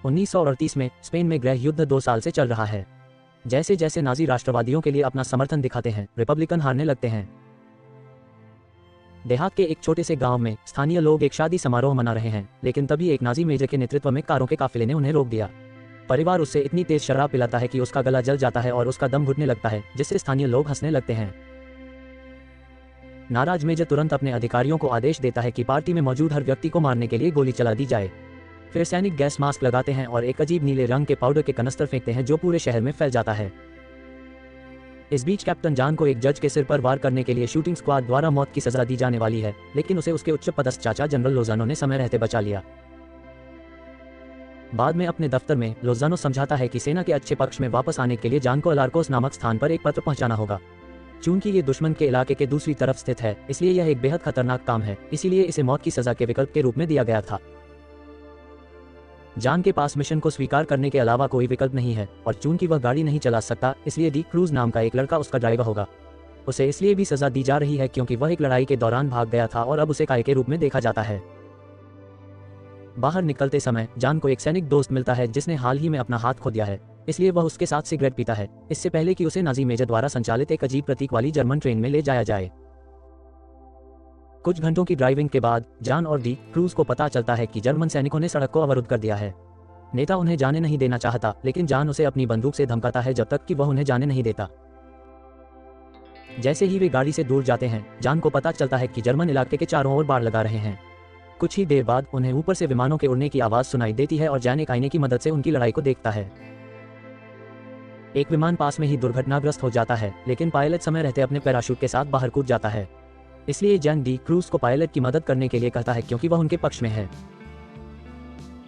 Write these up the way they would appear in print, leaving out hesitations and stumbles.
1938 में स्पेन में गृह युद्ध 2 साल से चल रहा है। जैसे जैसे नाजी राष्ट्रवादियों के लिए अपना समर्थन दिखाते हैं, रिपब्लिकन हारने लगते हैं। देहात के एक छोटे से गांव में स्थानीय लोग एक शादी समारोह मना रहे हैं, लेकिन तभी एक नाजी मेजर के नेतृत्व में कारों के काफिले ने उन्हें रोक दिया। परिवार उससे इतनी तेज शराब पिलाता है कि उसका गला जल जाता है और उसका दम घुटने लगता है, जिससे स्थानीय लोग हंसने लगते हैं। नाराज मेजर तुरंत अपने अधिकारियों को आदेश देता है कि पार्टी में मौजूद हर व्यक्ति को मारने के लिए गोली चला दी जाए। फिर सैनिक गैस मास्क लगाते हैं और एक अजीब नीले रंग के पाउडर के कनस्तर फेंकते हैं जो पूरे शहर में फैल जाता है। इस बीच कैप्टन जॉन को एक जज के सिर पर वार करने के लिए शूटिंग स्क्वाड द्वारा मौत की सजा दी जाने वाली है, लेकिन उसे उसके उच्च पदस्थ चाचा जनरल लोजानो ने समय रहते बचा लिया। बाद में अपने दफ्तर में लोजानो समझाता है कि सेना के अच्छे पक्ष में वापस आने के लिए जॉन को अलार्कोस नामक स्थान पर एक पत्र पहुंचाना होगा। चूंकि ये दुश्मन के इलाके के दूसरी तरफ स्थित है, इसलिए यह एक बेहद खतरनाक काम है, इसीलिए इसे मौत की सजा के विकल्प के रूप में दिया गया था। जॉन के पास मिशन को स्वीकार करने के अलावा कोई विकल्प नहीं है, और चूंकि वह गाड़ी नहीं चला सकता, इसलिए डी क्रूज नाम का एक लड़का उसका ड्राइवर होगा। उसे इसलिए भी सजा दी जा रही है क्योंकि वह एक लड़ाई के दौरान भाग गया था और अब उसे काय के रूप में देखा जाता है। बाहर निकलते समय जॉन को एक सैनिक दोस्त मिलता है जिसने हाल ही में अपना हाथ खो दिया है, इसलिए वह उसके साथ सिगरेट पीता है, इससे पहले कि उसे नाजी मेजर द्वारा संचालित एक अजीब प्रतीक वाली जर्मन ट्रेन में ले जाया जाए। कुछ घंटों की ड्राइविंग के बाद जॉन और डी क्रूज को पता चलता है कि जर्मन सैनिकों ने सड़क को अवरुद्ध कर दिया है। नेता उन्हें जाने नहीं देना चाहता, लेकिन जॉन उसे अपनी बंदूक से धमकाता है जब तक कि वह उन्हें जाने नहीं देता। जैसे ही वे गाड़ी से दूर जाते हैं, जॉन को पता चलता है कि जर्मन इलाके के चारों ओर बाड़ लगा रहे हैं। कुछ ही देर बाद उन्हें ऊपर से विमानों के उड़ने की आवाज सुनाई देती है और जॉन एक आईने की मदद से उनकी लड़ाई को देखता है। एक विमान पास में ही दुर्घटनाग्रस्त हो जाता है, लेकिन पायलट समय रहते अपने पैराशूट के साथ बाहर कूद जाता है। इसलिए जॉन डी क्रूज को पायलट की मदद करने के लिए कहता है क्योंकि वह उनके पक्ष में है।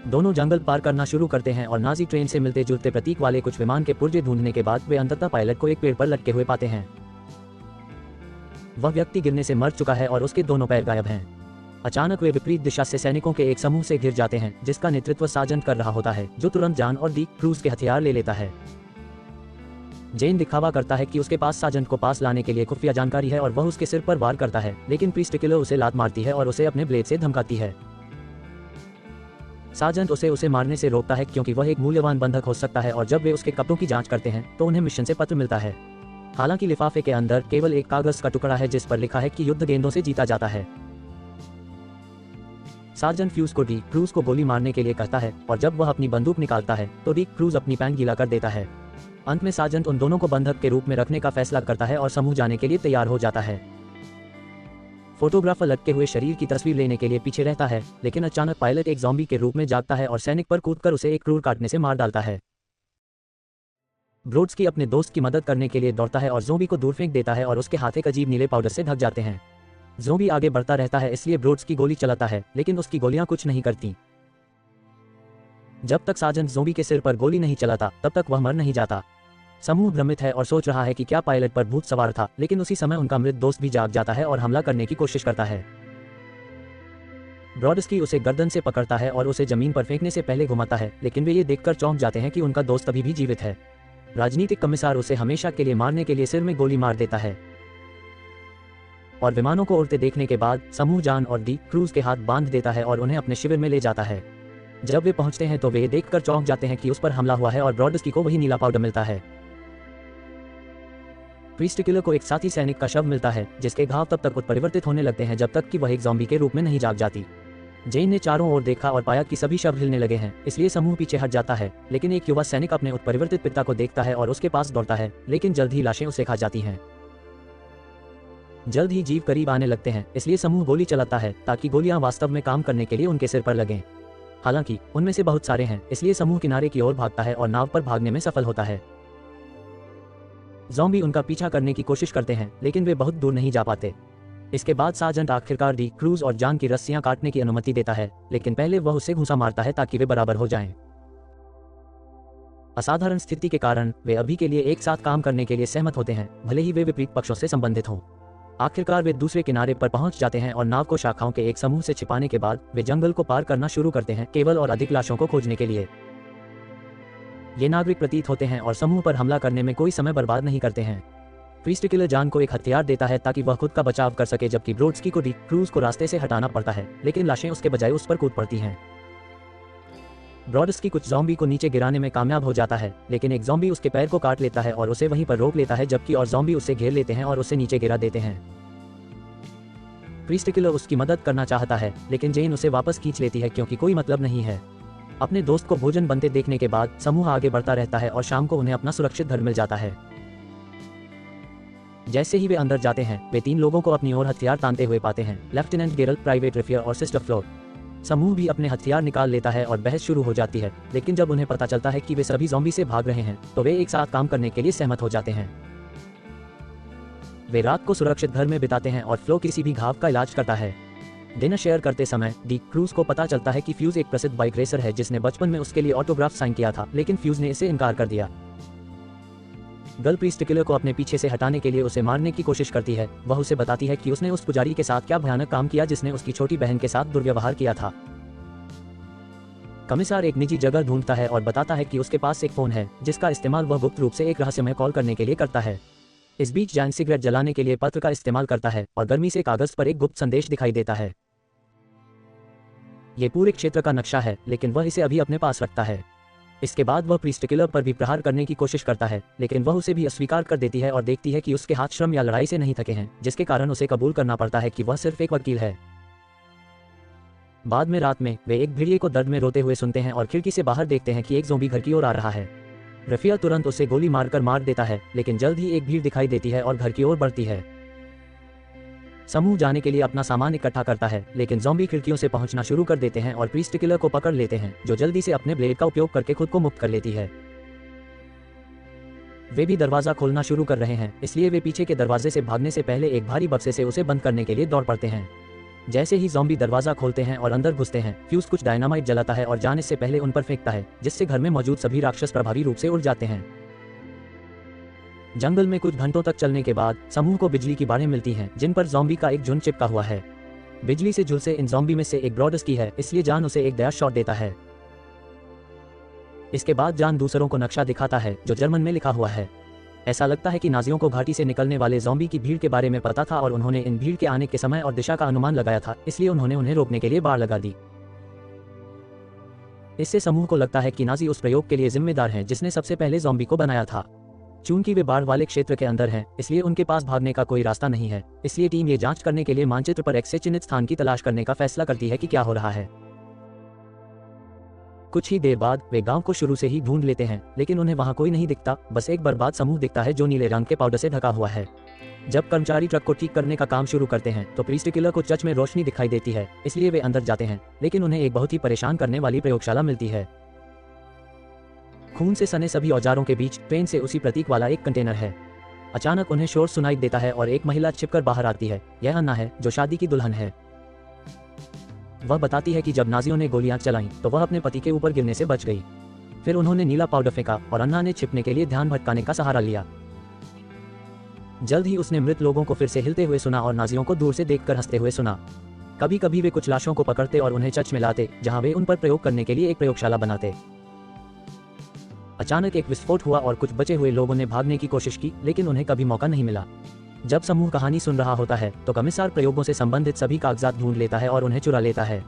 दोनों जंगल पार करना शुरू करते हैं और नाजी ट्रेन से मिलते जुलते प्रतीक वाले कुछ विमान के पुर्जे ढूंढने के बाद वे अंततः पायलट को एक पेड़ पर लटके हुए पाते हैं। वह व्यक्ति गिरने से मर चुका है और उसके दोनों पैर गायब हैं। अचानक वे विपरीत दिशा से सैनिकों के एक समूह से घिर जाते हैं, जिसका नेतृत्व सार्जेंट कर रहा होता है, जो तुरंत जॉन और डी क्रूज के हथियार ले लेता है। जेन दिखावा करता है कि उसके पास सार्जेंट को पास लाने के लिए खुफिया जानकारी है और वह उसके सिर पर वार करता है, लेकिन प्रीस्टिकुलर उसे लात मारती है और उसे अपने ब्लेड से धमकाती है। सार्जेंट उसे मारने से रोकता है क्योंकि वह एक मूल्यवान बंधक हो सकता है, और जब वे उसके कपड़ों की जांच करते हैं तो उन्हें मिशन से पत्र मिलता है। हालांकि लिफाफे के अंदर केवल एक कागज का टुकड़ा है जिस पर लिखा है कि युद्ध गेंदों से जीता जाता है। सार्जेंट फ्यूज को डी क्रूज को गोली मारने के लिए कहता है, और जब वह अपनी बंदूक निकालता है तो डी क्रूज अपनी पैंट गीला कर देता है। अंत में सार्जेंट उन दोनों को बंधक के रूप में रखने का फैसला करता है और समूह जाने के लिए तैयार हो जाता है। फोटोग्राफर लटके हुए शरीर की तस्वीर लेने के लिए पीछे रहता है, लेकिन अचानक पायलट एक ज़ॉम्बी के रूप में जागता है और सैनिक पर कूदकर उसे एक क्रूर काटने से मार डालता है। ब्रोड्स्की अपने दोस्त की मदद करने के लिए दौड़ता है और ज़ॉम्बी को दूर फेंक देता है और उसके हाथ एक अजीब नीले पाउडर से ढक जाते हैं। ज़ॉम्बी आगे बढ़ता रहता है, इसलिए ब्रोड्स्की गोली चलाता है, लेकिन उसकी गोलियां कुछ नहीं करती। जब तक सार्जेंट ज़ॉम्बी के सिर पर गोली नहीं चलाता, तब तक वह मर नहीं जाता। समूह भ्रमित है और सोच रहा है कि क्या पायलट पर भूत सवार था, लेकिन उसी समय उनका मृत दोस्त भी जाग जाता है और हमला करने की कोशिश करता है। ब्रोड्स्की उसे गर्दन से पकड़ता है और उसे जमीन पर फेंकने से पहले घुमाता है, लेकिन वे ये देखकर चौंक जाते हैं कि उनका दोस्त अभी भी जीवित है। राजनीतिक कमिश्नर उसे हमेशा के लिए मारने के लिए सिर में गोली मार देता है। और विमानों को उड़ते देखने के बाद समूह जॉन और डी क्रूज के हाथ बांध देता है और उन्हें अपने शिविर में ले जाता है। जब वे पहुंचते हैं तो वे देखकर चौंक जाते हैं कि उस पर हमला हुआ है और ब्रोड्स्की को वही नीला पाउडर मिलता है। प्रीस्टिकुलर को एक साथी सैनिक का शव मिलता है, जिसके घाव तब तक उत्परिवर्तित होने लगते हैं जब तक कि वह एक ज़ॉम्बी के रूप में नहीं जाग जाती। जेन ने चारों ओर देखा और पाया कि सभी शव हिलने लगे हैं, इसलिए समूह पीछे हट जाता है, लेकिन एक युवा सैनिक अपने उत्परिवर्तित पिता को देखता है और उसके पास दौड़ता है, लेकिन जल्द ही लाशें उसे खा जाती हैं। जल्द ही जीव करीब आने लगते हैं, इसलिए समूह गोली चलाता है ताकि गोलियां वास्तव में काम करने के लिए उनके सिर पर लगें। हालांकि उनमें से बहुत सारे हैं, इसलिए समूह किनारे की ओर भागता है और नाव पर भागने में सफल होता है। ज़ॉम्बी उनका पीछा करने की कोशिश करते हैं, लेकिन वे बहुत दूर नहीं जा पाते। इसके बाद सार्जेंट आखिरकार डी क्रूज और जॉन की रस्सियां काटने की अनुमति देता है, लेकिन पहले वह उसे घूंसा मारता है ताकि वे बराबर हो जाएं। असाधारण स्थिति के कारण वे अभी के लिए एक साथ काम करने के लिए सहमत होते हैं, भले ही वे विपरीत पक्षों से संबंधित हों। आखिरकार वे दूसरे किनारे पर पहुंच जाते हैं और नाव को शाखाओं के एक समूह से छिपाने के बाद वे जंगल को पार करना शुरू करते हैं, केवल और अधिक लाशों को खोजने के लिए। ये नागरिक प्रतीत होते हैं और समूह पर हमला करने में कोई समय बर्बाद नहीं करते हैं। प्रीस्टिकुलर जॉन को एक हथियार देता है ताकि वह खुद का बचाव कर सके, जबकि ब्रोड्स्की को डी क्रूज को रास्ते से हटाना पड़ता है, लेकिन लाशें उसके बजाय उस पर कूद पड़ती हैं। ब्रॉडस्की कुछ ज़ॉम्बी को नीचे गिराने में कामयाब हो जाता है, लेकिन एक ज़ॉम्बी उसके पैर को काट लेता है और उसे वहीं पर रोक लेता है, जबकि और ज़ॉम्बी उसे घेर लेते हैं और उसे नीचे गिरा देते हैं। प्रीस्ट किलर उसकी मदद करना चाहता है, लेकिन जेन उसे वापस खींच लेती है क्योंकि कोई मतलब नहीं है। अपने दोस्त को भोजन बनते देखने के बाद समूह आगे बढ़ता रहता है और शाम को उन्हें अपना सुरक्षित घर मिल जाता है। जैसे ही वे अंदर जाते हैं, वे 3 लोगों को अपनी ओर हथियार तानते हुए पाते हैं, लेफ्टिनेंट गेरल्ट, प्राइवेट रेफियर और सिस्टर फ्लोर। समूह भी अपने हथियार निकाल लेता है और बहस शुरू हो जाती है, लेकिन जब उन्हें पता चलता है कि वे सभी ज़ॉम्बी से भाग रहे हैं, तो वे एक साथ काम करने के लिए सहमत हो जाते हैं। वे रात को सुरक्षित घर में बिताते हैं और फ्लो किसी भी घाव का इलाज करता है। डिनर शेयर करते समय डी क्रूज को पता चलता है कि फ्यूज एक प्रसिद्ध बाइक रेसर है जिसने बचपन में उसके लिए ऑटोग्राफ साइन किया था, लेकिन फ्यूज ने इसे इनकार कर दिया। गर्ल प्रीस्ट किलर को अपने पीछे से हटाने के लिए उसे मारने की कोशिश करती है। वह उसे बताती है कि उसने उस पुजारी के साथ क्या भयानक काम किया जिसने उसकी छोटी बहन के साथ दुर्व्यवहार किया था। कमिश्नर एक निजी जगह ढूंढता है और बताता है कि उसके पास एक फोन है जिसका इस्तेमाल वह गुप्त रूप से एक रहस्यमय कॉल करने के लिए करता है। इस बीच जैन सिगरेट जलाने के लिए पत्र का इस्तेमाल करता है और गर्मी से कागज पर एक गुप्त संदेश दिखाई देता है। ये पूरे क्षेत्र का नक्शा है, लेकिन वह इसे अभी अपने पास रखता है। इसके बाद वह प्रीस्ट किलर पर भी प्रहार करने की कोशिश करता है, लेकिन वह उसे भी अस्वीकार कर देती है और देखती है कि उसके हाथ श्रम या लड़ाई से नहीं थके हैं, जिसके कारण उसे कबूल करना पड़ता है कि वह सिर्फ एक वकील है। बाद में रात में वे एक भेड़िए को दर्द में रोते हुए सुनते हैं और खिड़की से बाहर देखते हैं कि एक ज़ॉम्बी घर की ओर आ रहा है। रफिया तुरंत उसे गोली मारकर मार देता है, लेकिन जल्द ही एक भीड़ दिखाई देती है और घर की ओर बढ़ती है। समूह जाने के लिए अपना सामान इकट्ठा करता है, लेकिन ज़ॉम्बी खिड़कियों से पहुंचना शुरू कर देते हैं और प्रीस्ट किलर को पकड़ लेते हैं, जो जल्दी से अपने ब्लेड का उपयोग करके खुद को मुक्त कर लेती है। वे भी दरवाजा खोलना शुरू कर रहे हैं, इसलिए वे पीछे के दरवाजे से भागने से पहले एक भारी बक्से से उसे बंद करने के लिए दौड़ पड़ते हैं। जैसे ही ज़ॉम्बी दरवाजा खोलते हैं और अंदर घुसते हैं, फ्यूज कुछ डायनामाइट जलाता है और जाने से पहले उन पर फेंकता है, जिससे घर में मौजूद सभी राक्षस प्रभावी रूप से उड़ जाते हैं। जंगल में कुछ घंटों तक चलने के बाद समूह को बिजली की बाड़ें मिलती हैं, जिन पर ज़ॉम्बी का एक झुंड चिपका हुआ है। बिजली से झुलसे इन ज़ॉम्बी में से एक ब्रॉडस्की है, इसलिए जान उसे एक दया शॉट देता है। इसके बाद जान दूसरों को नक्शा दिखाता है जो जर्मन में लिखा हुआ है। ऐसा लगता है कि नाजियों को घाटी से निकलने वाले ज़ॉम्बी की भीड़ के बारे में पता था और उन्होंने इन भीड़ के आने के समय और दिशा का अनुमान लगाया था, इसलिए उन्होंने उन्हें रोकने के लिए बाड़ लगा दी। इससे समूह को लगता है कि नाजी उस प्रयोग के लिए जिम्मेदार हैं जिसने सबसे पहले ज़ॉम्बी को बनाया था। चूंकि वे बाढ़ वाले क्षेत्र के अंदर हैं, इसलिए उनके पास भागने का कोई रास्ता नहीं है, इसलिए टीम ये जांच करने के लिए मानचित्र पर एक्स से चिन्हित स्थान की तलाश करने का फैसला करती है कि क्या हो रहा है। कुछ ही देर बाद वे गांव को शुरू से ही ढूंढ लेते हैं, लेकिन उन्हें वहां कोई नहीं दिखता, बस एक बर्बाद समूह दिखता है जो नीले रंग के पाउडर से ढका हुआ है। जब कर्मचारी ट्रक को ठीक करने का काम शुरू करते हैं तो प्रीस्ट किलर को चर्च में रोशनी दिखाई देती है, इसलिए वे अंदर जाते हैं, लेकिन उन्हें एक बहुत ही परेशान करने वाली प्रयोगशाला मिलती है। खून से सने सभी औजारों के बीच ट्रेन से उसी प्रतीक वाला एक कंटेनर है। अचानक उन्हें शोर सुनाई देता है और एक महिला छिपकर बाहर आती है। यह अन्ना है, जो शादी की दुल्हन है। वह बताती है कि जब नाजियों ने गोलियां चलाईं तो वह अपने पति के ऊपर गिरने से बच गई। फिर उन्होंने नीला पाउडर फेंका और अन्ना ने छिपने के लिए ध्यान भटकाने का सहारा लिया। जल्द ही उसने मृत लोगों को फिर से हिलते हुए सुना और नाजियों को दूर से देखकर हंसते हुए सुना। कभी कभी वे कुछ लाशों को पकड़ते और उन्हें चर्च में लाते, जहां वे उन पर प्रयोग करने के लिए एक प्रयोगशाला बनाते। अचानक एक विस्फोट हुआ और कुछ बचे हुए लोगों ने भागने की कोशिश की, लेकिन उन्हें कभी मौका नहीं मिला। जब समूह कहानी सुन रहा होता है तो कमिश्नर प्रयोगों से संबंधित सभी कागजात ढूंढ लेता है और उन्हें चुरा लेता है।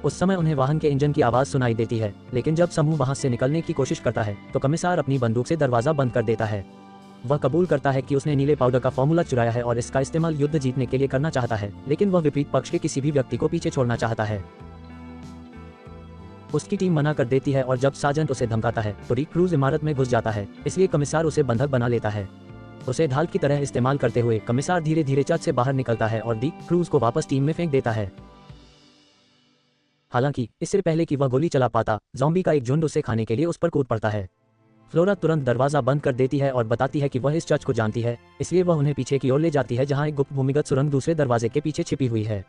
उस समय उन्हें वाहन के इंजन की आवाज सुनाई देती है, लेकिन जब समूह वहां से निकलने की कोशिश करता है तो कमिश्नर अपनी बंदूक से दरवाजा बंद कर देता है। वह कबूल करता है कि उसने नीले पाउडर का फॉर्मूला चुराया है और इसका इस्तेमाल युद्ध जीतने के लिए करना चाहता है, लेकिन वह विपरीत पक्ष के किसी भी व्यक्ति को पीछे छोड़ना चाहता है। उसकी टीम मना कर देती है और जब सार्जेंट उसे धमकाता है तो डी क्रूज इमारत में घुस जाता है, इसलिए कमिश्नर उसे बंधक बना लेता है। उसे ढाल की तरह इस्तेमाल करते हुए कमिश्नर धीरे धीरे चर्च से बाहर निकलता है और डी क्रूज को वापस टीम में फेंक देता है। हालांकि इससे पहले कि वह गोली चला पाता, ज़ॉम्बी का एक झुंड उसे खाने के लिए उस पर कूद पड़ता है। फ्लोरा तुरंत दरवाजा बंद कर देती है और बताती है कि वह इस चर्च को जानती है, इसलिए वह उन्हें पीछे की ओर ले जाती है जहां एक गुप्त भूमिगत सुरंग दूसरे दरवाजे के पीछे छिपी हुई है।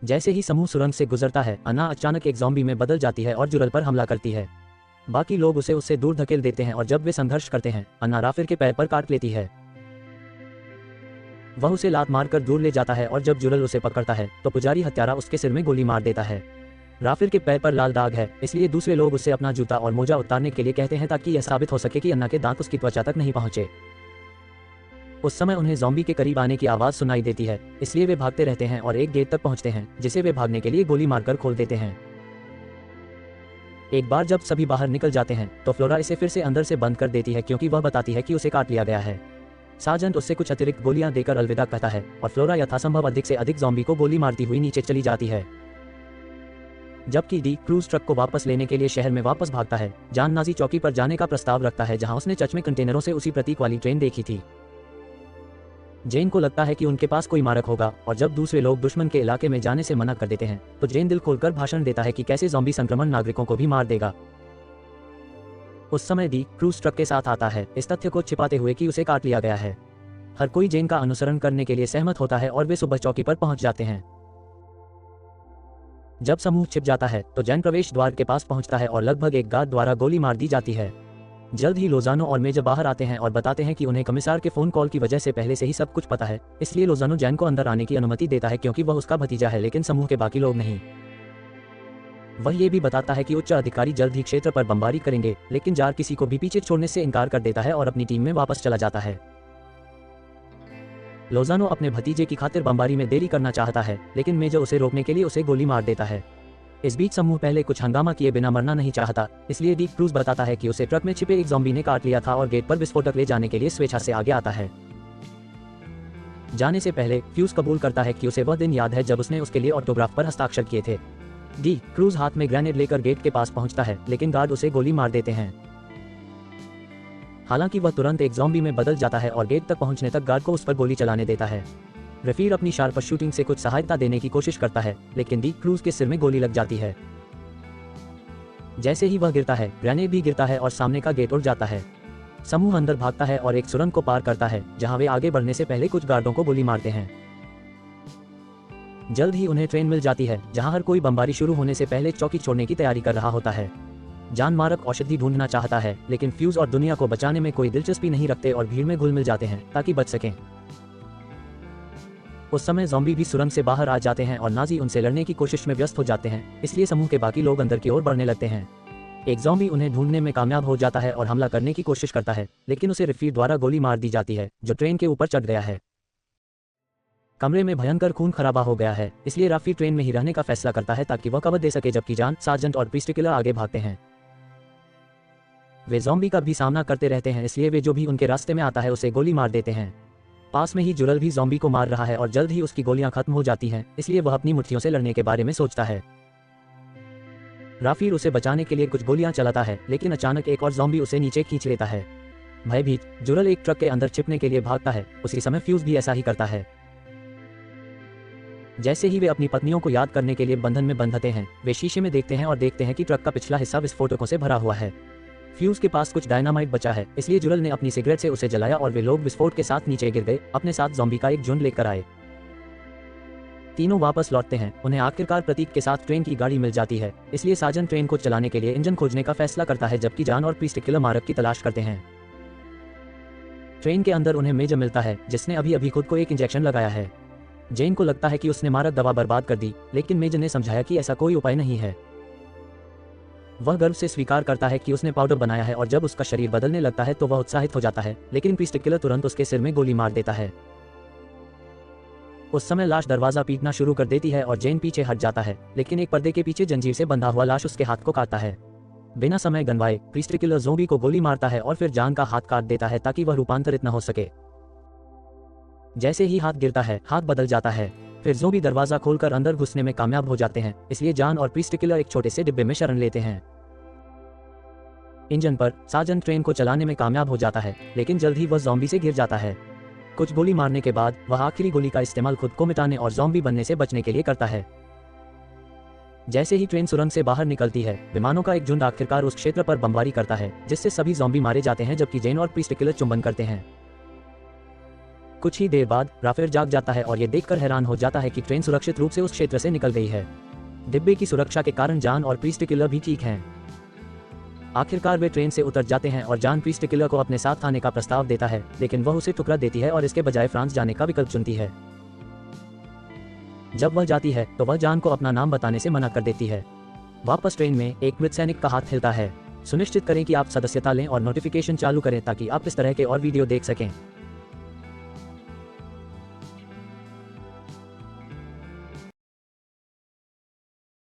जैसे ही समूह सुरंग से गुजरता है, अन्ना अचानक एक ज़ॉम्बी में बदल जाती है और जुरल पर हमला करती है। बाकी लोग उसे उससे दूर धकेल देते हैं और जब वे संघर्ष करते हैं, अन्ना राफिर के पैर पर काट लेती है। वह उसे लात मारकर दूर ले जाता है और जब जुरल उसे पकड़ता है तो पुजारी हत्यारा उसके सिर में गोली मार देता है। राफिर के पैर पर लाल दाग है, इसलिए दूसरे लोग उससे अपना जूता और मोजा उतारने के लिए कहते हैं ताकि यह साबित हो सके कि अन्ना के दांत उसकी त्वचा तक नहीं पहुंचे। उस समय उन्हें ज़ॉम्बी के करीब आने की आवाज़ सुनाई देती है, इसलिए वे भागते रहते हैं और एक गेट तक पहुंचते हैं जिसे वे भागने के लिए गोली मारकर खोल देते हैं। एक बार जब सभी बाहर निकल जाते हैं तो फ्लोरा इसे फिर से अंदर से बंद कर देती है क्योंकि वह बताती है कि उसे काट लिया गया है। सार्जेंट उससे कुछ अतिरिक्त गोलियां देकर अलविदा कहता है और फ्लोरा यथासंभव अधिक से अधिक ज़ॉम्बी को गोली मारती हुई नीचे चली जाती है। जबकि डी क्रूज ट्रक को वापस लेने के लिए शहर में वापस भागता है, जान नाजी चौकी पर जाने का प्रस्ताव रखता है जहां उसने चच में कंटेनरों से उसी प्रतीक वाली ट्रेन देखी थी। जेन को लगता है कि उनके पास कोई मारक होगा और जब दूसरे लोग दुश्मन के इलाके में जाने से मना कर देते हैं तो जेन दिल खोलकर भाषण देता है कि कैसे ज़ॉम्बी संक्रमण नागरिकों को भी मार देगा। उस समय डी क्रूज ट्रक के साथ आता है, इस तथ्य को छिपाते हुए कि उसे काट लिया गया है। हर कोई जेन का अनुसरण करने के लिए सहमत होता है और वे सुबह चौकी पर पहुंच जाते हैं। जब समूह छिप जाता है तो जेन प्रवेश द्वार के पास पहुंचता है और लगभग एक गार्ड द्वारा गोली मार दी जाती है। जल्द ही लोजानो और मेजर बाहर आते हैं और बताते हैं कि उन्हें कमिश्नर के फोन कॉल की वजह से पहले से ही सब कुछ पता है, इसलिए लोजानो जेन को अंदर आने की अनुमति देता है क्योंकि वह उसका भतीजा है लेकिन समूह के बाकी लोग नहीं। वह ये भी बताता है कि उच्च अधिकारी जल्द ही क्षेत्र पर बमबारी करेंगे, लेकिन जार किसी को भी पीछे छोड़ने से इनकार कर देता है और अपनी टीम में वापस चला जाता है। लोजानो अपने भतीजे की खातिर बमबारी में देरी करना चाहता है, लेकिन मेजर उसे रोकने के लिए उसे गोली मार देता है। इस बीच समूह पहले कुछ हंगामा किए बिना मरना नहीं चाहता, इसलिए डी क्रूज बताता है कि उसे ट्रक में छिपे एक ज़ॉम्बी ने काट लिया था और गेट पर विस्फोटक ले जाने के लिए स्वेच्छा से आगे आता है। जाने से पहले फ्यूज कबूल करता है कि उसे वह दिन याद है जब उसने उसके लिए ऑटोग्राफ पर हस्ताक्षर किए थे। डी क्रूज हाथ में ग्रेनेड लेकर गेट के पास पहुंचता है, लेकिन गार्ड उसे गोली मार देते हैं। हालांकि वह तुरंत एक ज़ॉम्बी में बदल जाता है और गेट तक पहुंचने तक गार्ड को उस पर गोली चलाने देता है। रफीर अपनी शार्प शूटिंग से कुछ सहायता देने की कोशिश करता है, लेकिन डी क्रूज के सिर में गोली लग जाती है। जैसे ही वह गिरता है, ग्रेनेड भी गिरता है और सामने का गेट उड़ जाता है। समूह अंदर भागता है और एक सुरंग को पार करता है जहां वे आगे बढ़ने से पहले कुछ गार्डों को गोली मारते हैं। जल्द ही उन्हें ट्रेन मिल जाती है जहां हर कोई बमबारी शुरू होने से पहले चौकी छोड़ने की तैयारी कर रहा होता है। जान मारक औषधि ढूंढना चाहता है, लेकिन फ्यूज और दुनिया को बचाने में कोई दिलचस्पी नहीं रखते और भीड़ में घुल मिल जाते हैं ताकि बच सकें। उस समय ज़ॉम्बी भी सुरंग से बाहर आ जाते हैं और नाजी उनसे लड़ने की कोशिश में व्यस्त हो जाते हैं, इसलिए समूह के बाकी लोग अंदर की ओर बढ़ने लगते हैं। एक ज़ॉम्बी उन्हें ढूंढने में कामयाब हो जाता है और हमला करने की कोशिश करता है, लेकिन उसे रफीर द्वारा गोली मार दी जाती है जो ट्रेन के ऊपर चढ़ गया है। कमरे में भयंकर खून खराबा हो गया है, इसलिए राफी ट्रेन में ही रहने का फैसला करता है ताकि वह कवर दे सके, जबकि जान, सार्जेंट और प्रीस्टिकुलर आगे भागते हैं। वे ज़ॉम्बी का भी सामना करते रहते हैं, इसलिए वे जो भी उनके रास्ते में आता है उसे गोली मार देते हैं। पास में ही जुरल भी ज़ॉम्बी को मार रहा है और जल्द ही उसकी गोलियां खत्म हो जाती हैं, इसलिए वह अपनी मुट्ठियों से लड़ने के बारे में सोचता है। राफीर उसे बचाने के लिए कुछ गोलियां चलाता है, लेकिन अचानक एक और ज़ॉम्बी उसे नीचे खींच लेता है। भयभीत जुरल एक ट्रक के अंदर छिपने के लिए भागता है, उसी समय फ्यूज भी ऐसा ही करता है। जैसे ही वे अपनी पत्नियों को याद करने के लिए बंधन में बंधते हैं, वे शीशे में देखते हैं और देखते हैं कि ट्रक का पिछला हिस्सा विस्फोटकों से भरा हुआ है। फ्यूज के पास कुछ डायनामाइट बचा है, इसलिए जुरल ने अपनी सिगरेट से उसे जलाया और वे लोग विस्फोट के साथ नीचे गिर गए, अपने साथ ज़ॉम्बी का एक झुंड लेकर आए। तीनों वापस लौटते हैं। उन्हें आखिरकार प्रतीक के साथ ट्रेन की गाड़ी मिल जाती है, इसलिए साजन ट्रेन को चलाने के लिए इंजन खोजने का फैसला करता है, जबकि जान और प्रीस्टिकुलर मारक की तलाश करते हैं। ट्रेन के अंदर उन्हें मेजर मिलता है, जिसने अभी अभी खुद को एक इंजेक्शन लगाया है। जेन को लगता है कि उसने मारक दवा बर्बाद कर दी, लेकिन मेजर ने समझाया कि ऐसा कोई उपाय नहीं है। वह गर्व से स्वीकार करता है कि उसने पाउडर बनाया है और जब उसका शरीर बदलने लगता है तो वह उत्साहित हो जाता है, लेकिन प्रीस्टिकुलर तुरंत उसके सिर में गोली मार देता है। उस समय लाश दरवाजा पीटना शुरू कर देती है और जेन पीछे हट जाता है, लेकिन एक पर्दे के पीछे जंजीर से बंधा हुआ लाश उसके हाथ को काटता है। बिना समय गंवाए प्रीस्टिकुलर ज़ॉम्बी को गोली मारता है और फिर जान का हाथ काट देता है ताकि वह रूपांतरित न हो सके। जैसे ही हाथ गिरता है, हाथ बदल जाता है। फिर ज़ॉम्बी दरवाजा खोलकर अंदर घुसने में कामयाब हो जाते हैं, इसलिए जान और प्रीस्टिकुलर एक छोटे से डिब्बे में शरण लेते हैं। इंजन पर साजन ट्रेन को चलाने में कामयाब हो जाता है, लेकिन जल्द ही वह ज़ॉम्बी से घिर जाता है। कुछ गोली मारने के बाद वह आखिरी गोली का इस्तेमाल खुद को मिटाने और ज़ॉम्बी बनने से बचने के लिए करता है। जैसे ही ट्रेन सुरंग से बाहर निकलती है, विमानों का एक झुंड आखिरकार उस क्षेत्र पर बमबारी करता है, जिससे सभी ज़ॉम्बी मारे जाते हैं, जबकि जेन और प्रीस्टिकुलर चुंबन करते हैं। कुछ ही देर बाद राफेल जाग जाता है और ये देखकर हैरान हो जाता है कि ट्रेन सुरक्षित रूप से उस क्षेत्र से निकल गई है। डिब्बे की सुरक्षा के कारण जान और प्रीस्टिकुलर भी ठीक हैं। आखिरकार वे ट्रेन से उतर जाते हैं और जान प्रीस्टिकुलर को अपने साथ आने का प्रस्ताव देता है, लेकिन वह उसे ठुकरा देती है और इसके बजाय फ्रांस जाने का विकल्प चुनती है। जब वह जाती है तो वह जान को अपना नाम बताने से मना कर देती है। वापस ट्रेन में एक मृत सैनिक का हाथ हिलता है। सुनिश्चित करें कि आप सदस्यता लें और नोटिफिकेशन चालू करें ताकि आप इस तरह के और वीडियो देख सकें।